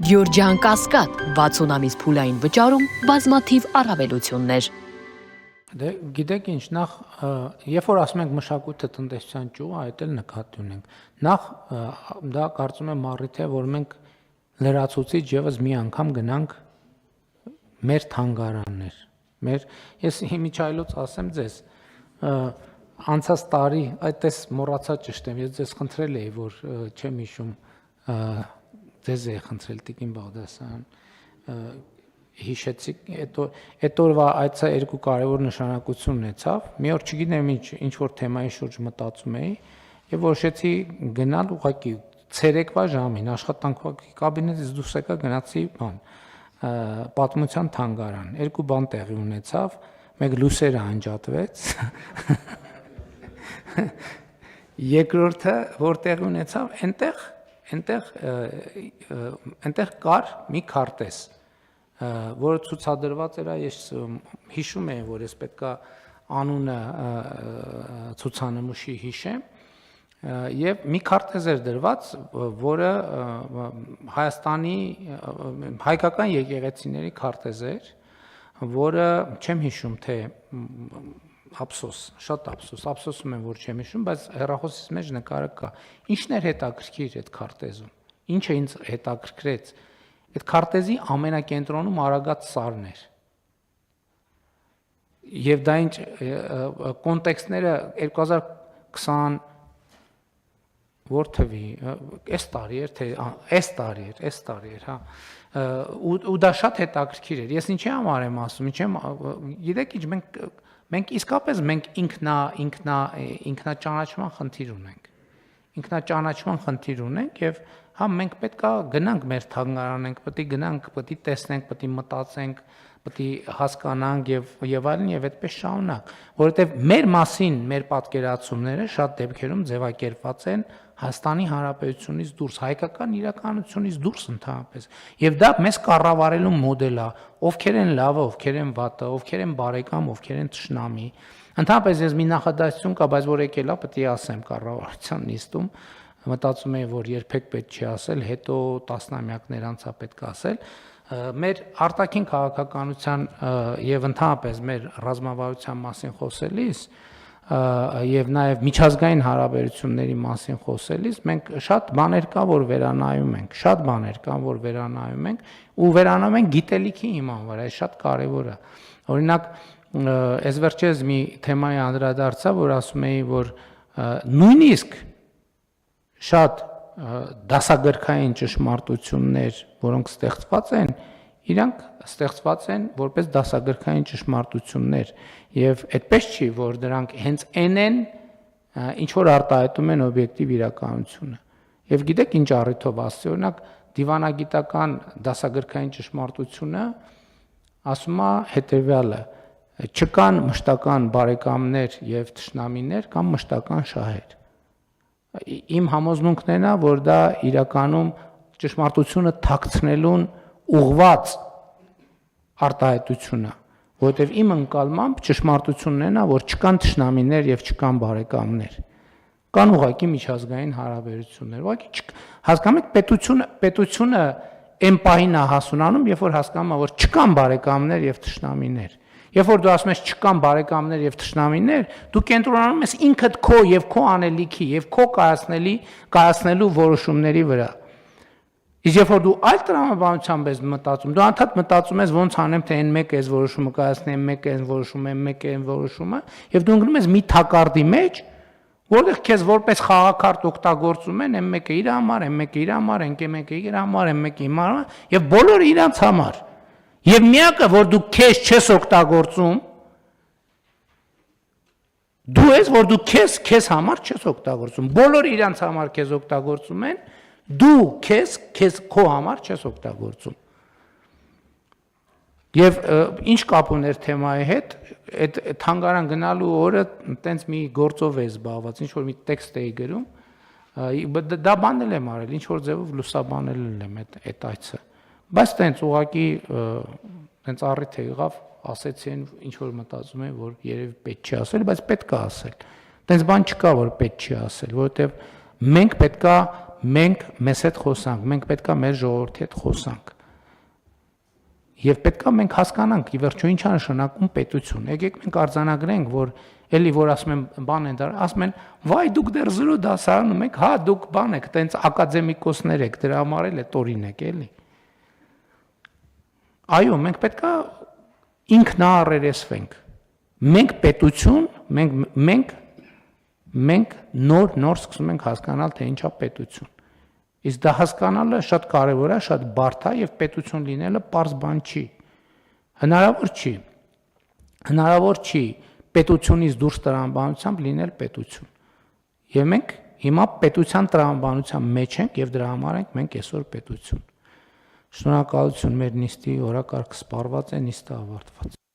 Գյորջյան Կասկադ 60 ամիս փուլային վճարում բազմաթիվ առավելություններ։ Դե գիտեք ինչ, նախ երբ որ ասում ենք մշակույթը տնտեսության ճյուղ, այդ էլ նկատի ունենք։ Նախ դա կարծում եմ առիթ է, որ մենք լրացուցիչ եւս մի անգամ գնանք մեր թանգարաններ։ Ես իմիջայլոց ասեմ ձեզ, անցած տարի այդպես մոռացա ճշտեմ, ես ձեզ խնդրել էի, որ չեմ հիշում, ձեզ էի խնդրել Տիկին Բաղդասարյան, հիշեցիք, այդ օրվա այցը երկու կարևոր նշանակություն ունեցավ։ Մի օր չգիտեմ ինչ որ թեմայի շուրջ մտածում էի եւ որոշեցի գնալ ուղղակի ցերեկվա ժամին աշխատանքի կաբինետից դուրս եկա գնացի պատմության թանգարան։ Երկու բան տեղի ունեցավ, մեկ լուսերը անջատվեց։ Երկրորդը որտեղ ունեցավ, այնտեղ կար մի քարտեզ, որը ցուցադրված էր, ես հիշում եմ, որ ես պետքա անունը ցուցանմուշի հիշեմ, եւ մի քարտեզ էր դրված, որը Հայաստանի հայկական եկեղեցիների քարտեզ էր, որը չեմ հիշում թե ափսոս, շատ ափսոսում եմ, որ չեմ հիշում, բայց հեռախոսից մեջ նկարը կա։ Ինչն էր հետաքրքիր այդ քարտեզում։ Ինչը ինձ հետաքրքրեց։ Այդ քարտեզի ամենակենտրոնում Արագած սարն էր։ Եվ դա ինչ կոնտեքստները 2020 որ թվի, այս տարի էր, հա, ու դա շատ հետաքրքիր էր։ Ես ինչի համար եմ ասում, գիտեք ինչ, մենք իսկապես ինքնաճանաչման խնդիր ունենք եւ հա մենք պետքա գնանք մեր թանգարանենք, պետք է գնանք, պետք է տեսնենք, պետք է մտածենք, պետք է հասկանանք եւ այլն եւ այդպես շարունակ, որովհետեւ մեր մասին մեր պատկերացումները շատ դեպքերում ձևակերպված են Հայաստանի Հանրապետությունից դուրս, հայկական իրականությունից դուրս ընդհանրապես։ Եվ դա մեզ կառավարելու մոդել է, ովքեր են լավը, ովքեր են վատը, ովքեր են բարեկամ, ովքեր են թշնամի։ Ընդհանրապես ես մի նախադասություն կա, բայց որ եկել է, պետք է ասեմ կառավարության նիստում, մտածում եմ, որ երբեք պետք չի ասել, հետո տասնամյակներ անց է պետք ասել։ Մեր արտաքին քաղաքականության եւ ընդհանրապես մեր ռազմավարության մասին խոսելիս եւ նաեւ միջազգային հարաբերությունների մասին խոսելիս մենք շատ բաներ կա, որ վերանայում ենք, ու վերանայում ենք գիտելիքի հիման վրա, այս շատ կարեւոր է։ Օրինակ, այս վերջերս մի թեմայի անդրադարձա, որ ասում էի, որ նույնիսկ շատ դասագրքային ճշմարտություններ, որոնք ստեղծված են, իրանք ստեղծված են որպես դասագրքային ճշմարտություններ եւ այդպես չի, որ դրանք հենց են, ինչ որ արտահայտում են օբյեկտիվ իրականությունը։ Եվ գիտեք ինչ առիթով ասի, օրինակ դիվանագիտական դասագրքային ճշմարտությունը ասում է հետեւյալը. չկան մշտական բարեկամներ եւ թշնամիներ կամ մշտական շահեր։ Իմ համոզմունքն է, որ դա իրականում ճշմարտությունը թաքցնելուն ուղղված արտահայտություն է, որովհետև իմ ընկալմամբ ճշմարտությունն է, որ չկան թշնամիներ եւ չկան բարեկամներ։ Կան ուղղակի միջազգային հարաբերություններ։ Ուղղակի հասկանում եք, պետությունը այն պահին է հասունանում, երբ որ հասկանում է, որ չկան բարեկամներ եւ թշնամիներ։ Երբ որ դու ասում ես չկան բարեկամներ եւ թշնամիներ, դու կենտրոնանում ես ինքդ քո եւ քո անելիքի եւ քո կայացնելու որոշումների վրա։ Իսկ երբ որ դու այլ տրամաբանությամբ ես մտածում, դու անդադ մտածում ես ոնց անեմ, թե այն մեկը այս որոշումը կայացնի, այն մեկը այն որոշումը, այն մեկը այն որոշումը, եւ դու ընկնում ես մի թակարդի մեջ, որտեղ քեզ որպես խաղակարդ օգտագործում են, այն մեկը իր համար, այն մեկը իր համար, այն մեկը իր համար, այն մեկը իր համար, եւ բոլորը իրանց համար։ Եվ միակը, որ դու քեզ չես օգտագործում, դու ես, որ դու քեզ համար չես օգտագործում, բոլորը իրանց համար քեզ օգտագործում են, դու քեզ քո համար չես օգտագործում։ Եվ ինչ կապ ուներ թեմայի հետ, այդ թանգարան գնալու օրը տենց մի գործով է զբաղված, ինչ որ մի տեքստ էի գրում, դա բանել եմ արել, ինչ որ ձևով լուսաբանել եմ այդ այցը։ Բայց տենց ուղղակի տենց առիթ եղավ, ասեցի ինչ որ մտածում եմ, որ երևի պետք չի ասել, բայց պետք է ասել։ Տենց բան չկա, որ պետք չի ասել, որովհետև մենք պետքա մենք մեզ հետ խոսանք, մենք պետքա մեր ժողովրդի հետ խոսանք։ Եվ պետքա մենք հասկանանք, ի վերջո ինչ է նշանակում պետություն։ Եկեք մենք արձանագրենք, որ էլի որ ասում են բան են դար, ասում են, վայ դուք դեռ 0 դասարանում եք, հա դուք բան եք, տենց ակադեմիկոսներ եք, դրա համար էլ է տորին եք, էլի։ Այո, մենք պետքա ինքնաառերեսվենք։ Մենք պետություն, մենք նոր սկսում ենք հասկանալ, թե ինչա պետություն։ Իսկ դա հասկանալը շատ կարևոր է, շատ բարդ է եւ պետություն լինելը պարզ բան չի։ Հնարավոր չի պետությունից դուրս տրամաբանությամբ լինել պետություն։ Եվ մենք հիմա պետության տրամաբանության մեջ ենք եւ դրա համար ենք մենք այսօր պետություն։ Շնորհակալություն, մեր նիստի օրակարգը սպառված է, նիստը ավարտված։